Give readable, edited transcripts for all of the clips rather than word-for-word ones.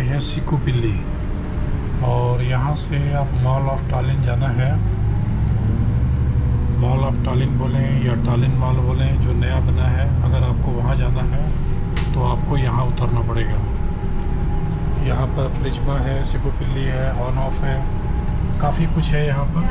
है सिकुपिल्ली और यहाँ से आप मॉल ऑफ टालिन जाना है। मॉल ऑफ टालिन बोलें या टालिन मॉल बोलें, जो नया बना है। अगर आपको वहाँ जाना है तो आपको यहाँ उतरना पड़ेगा। यहाँ पर प्रिज्मा है, सिकुपिल्ली है, ऑन ऑफ है, काफ़ी कुछ है यहाँ पर।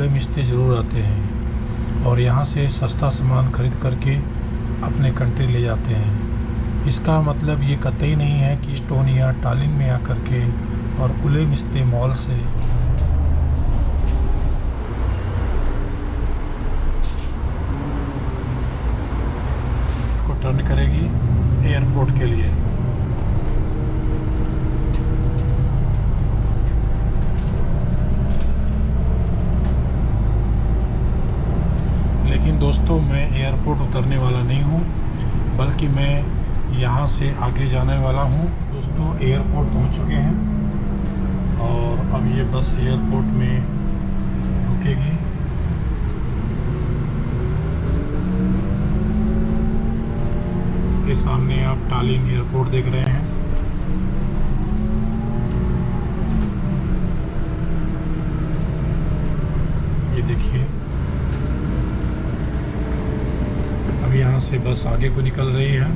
मिस्ते ज़रूर आते हैं और यहाँ से सस्ता सामान खरीद करके अपने कंट्री ले जाते हैं। इसका मतलब ये कतई नहीं है कि एस्टोनिया टालिन में आकर के और उले मिस्ते मॉल से को टर्न करेगी एयरपोर्ट के लिए। लेकिन दोस्तों, मैं एयरपोर्ट उतरने वाला नहीं हूँ, बल्कि मैं यहाँ से आगे जाने वाला हूँ। दोस्तों, एयरपोर्ट पहुँच चुके हैं और अब ये बस एयरपोर्ट में रुकेगी। ये सामने आप टालिन एयरपोर्ट देख रहे हैं। ये देखिए, अभी यहाँ से बस आगे को निकल रही है।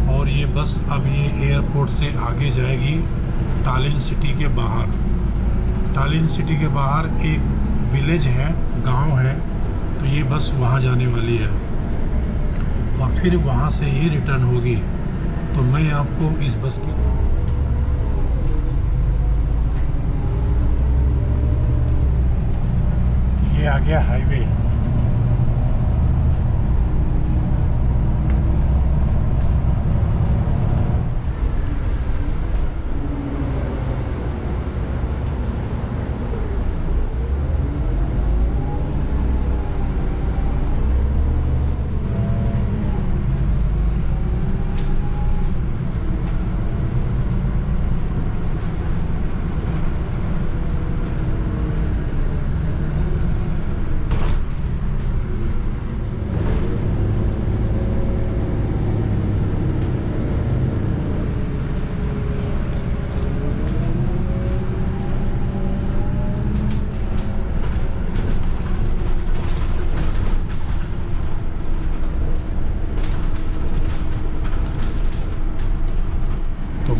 और ये बस अब ये एयरपोर्ट से आगे जाएगी टालिन सिटी के बाहर। टालिन सिटी के बाहर एक विलेज है, गांव है, तो ये बस वहाँ जाने वाली है और फिर वहाँ से ये रिटर्न होगी। तो मैं आपको इस बस की ये आ गया highway.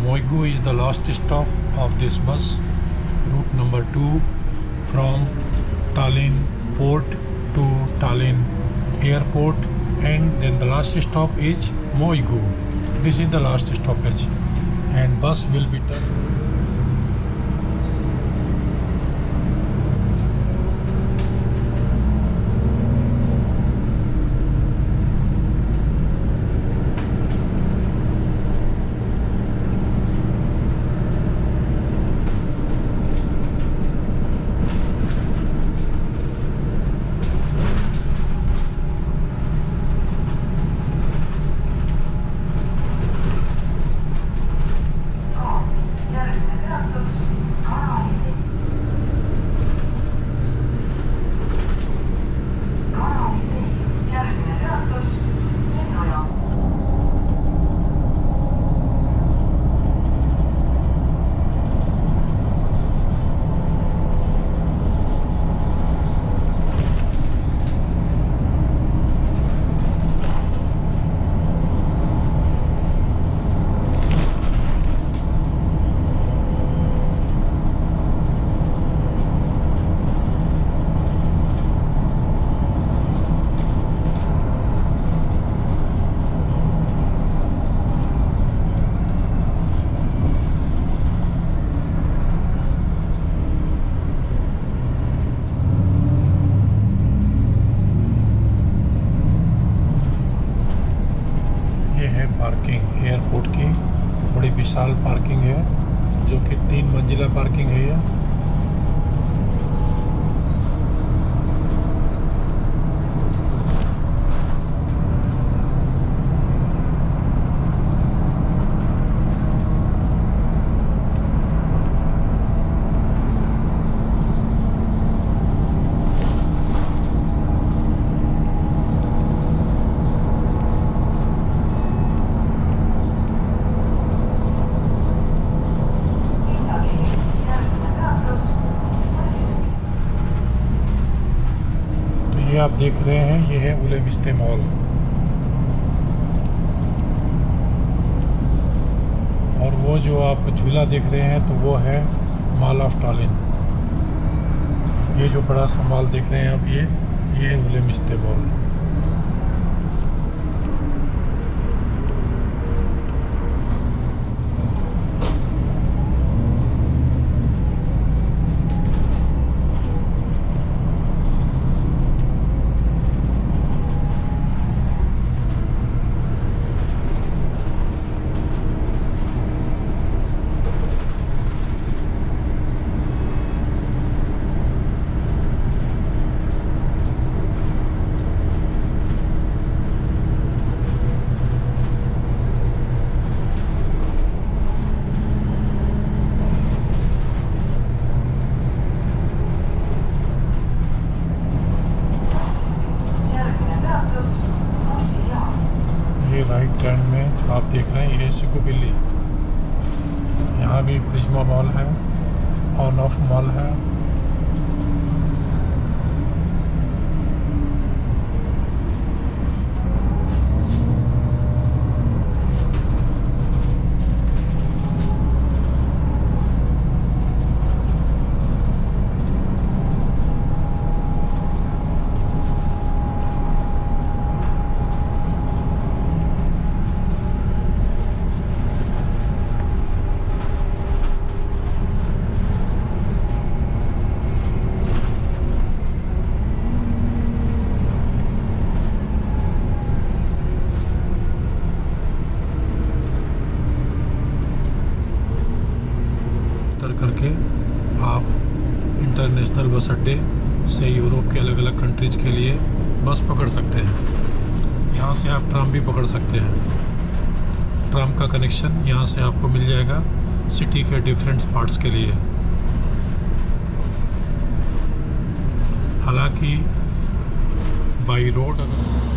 Moigu is the last stop of this bus, route number 2 from Tallinn port to Tallinn airport, and then the last stop is Moigu. This is the last stoppage and bus will be turned. Vishal parking है, जो कि 3 मंजिला parking है ये। ये आप देख रहे हैं, ये है उले विस्ते मॉल। और वो जो आप झूला देख रहे हैं तो वो है मॉल ऑफ टालिन। ये जो बड़ा सा मॉल देख रहे हैं आप, ये उले विस्ते मॉल। राइट हैंड में जो आप देख रहे हैं, ये सिकुबिली। यहाँ भी प्रिज्मा मॉल है, ऑन ऑफ मॉल है। करके आप इंटरनेशनल बस अड्डे से यूरोप के अलग अलग कंट्रीज़ के लिए बस पकड़ सकते हैं। यहाँ से आप ट्राम भी पकड़ सकते हैं। ट्राम का कनेक्शन यहाँ से आपको मिल जाएगा सिटी के डिफरेंट पार्ट्स के लिए। हालांकि बाई रोड अगर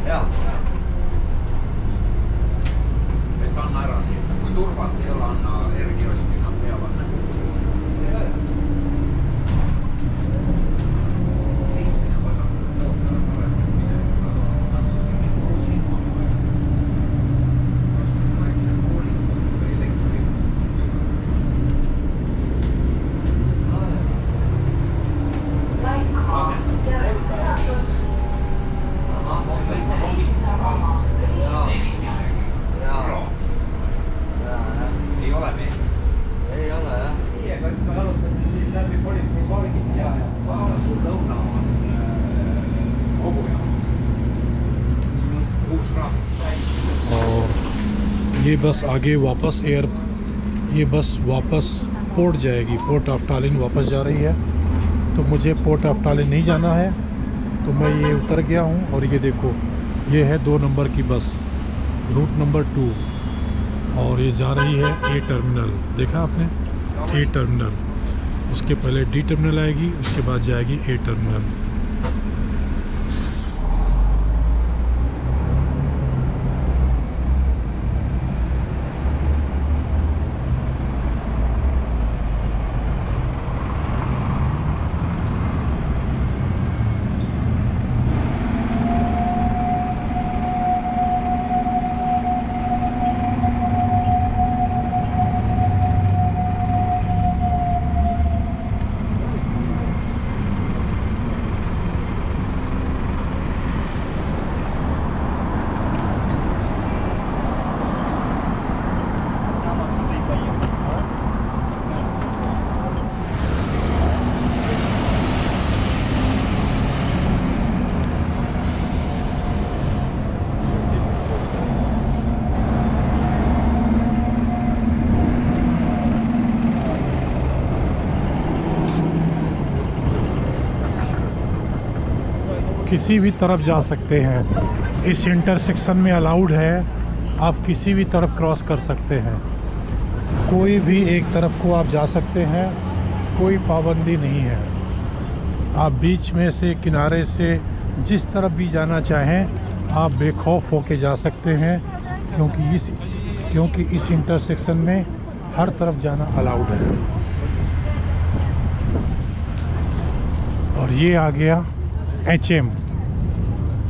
Joo. Että on naraa siitä. Kun turvaat, jolla on erikoiskinnan peavan. Ei ole meitä. Ei ole, jah. Mä aloittaisin siis läpi poliitsin kolkin. Ja suur lõuna on Hobujaamas. Uus rahvus. और ये बस आगे वापस ये बस वापस port जाएगी, port of टालिन वापस जा रही है। तो मुझे पोर्ट ऑफ टालिन नहीं जाना है, तो मैं ये उतर गया हूँ। और ये देखो, ये है 2 नंबर की बस, रूट नंबर 2, और ये जा रही है ए टर्मिनल। देखा आपने, ए टर्मिनल। उसके पहले डी टर्मिनल आएगी, उसके बाद जाएगी ए टर्मिनल। किसी भी तरफ जा सकते हैं, इस इंटरसेक्शन में अलाउड है, आप किसी भी तरफ क्रॉस कर सकते हैं, कोई भी एक तरफ को आप जा सकते हैं, कोई पाबंदी नहीं है। आप बीच में से, किनारे से, जिस तरफ भी जाना चाहें आप बेखौफ होके जा सकते हैं, क्योंकि इस इंटरसेक्शन में हर तरफ जाना अलाउड है। और ये आ गया HM।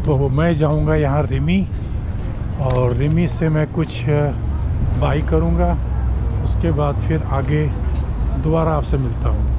तो मैं जाऊंगा यहाँ रिमी, और रिमी से मैं कुछ बाई करूंगा, उसके बाद फिर आगे दोबारा आपसे मिलता हूँ।